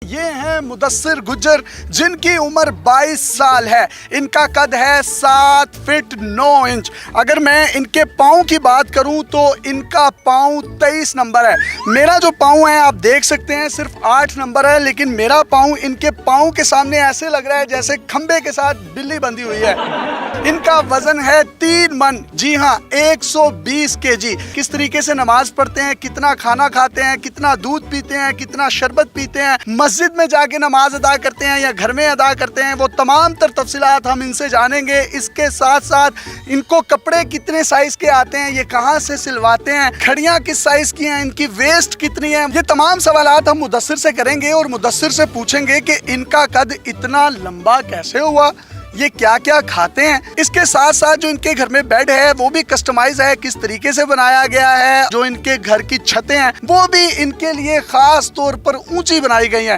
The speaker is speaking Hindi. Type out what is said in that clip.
ये हैं मुदस्सिर गुज्जर, जिनकी उम्र 22 साल है। इनका कद है 7 फीट 9 इंच। अगर मैं इनके पाँव की बात करूं तो इनका पाँव 23 नंबर है। मेरा जो पाँव है आप देख सकते हैं सिर्फ 8 नंबर है, लेकिन मेरा पाँव इनके पाँव के सामने ऐसे लग रहा है जैसे खंबे के साथ बिल्ली बंधी हुई है। इनका वजन है 3 मन, जी हाँ 120 केजी। किस तरीके से नमाज पढ़ते हैं, कितना खाना खाते हैं, कितना दूध पीते हैं, कितना शरबत पीते हैं, मस्जिद में जाके नमाज अदा करते हैं या घर में अदा करते हैं, वो तमाम तर तफसीलात हम इनसे जानेंगे। इसके साथ साथ इनको कपड़े कितने साइज के आते हैं, ये कहाँ से सिलवाते हैं, घड़ियाँ किस साइज की हैं, इनकी वेस्ट कितनी है, ये तमाम सवालात हम मुदस्सिर से करेंगे और मुदस्सिर से पूछेंगे कि इनका कद इतना लंबा कैसे हुआ, ये क्या क्या खाते हैं। इसके साथ साथ जो इनके घर में बेड है वो भी कस्टमाइज है, किस तरीके से बनाया गया है। जो इनके घर की छतें हैं वो भी इनके लिए खास तौर पर ऊंची बनाई गई हैं।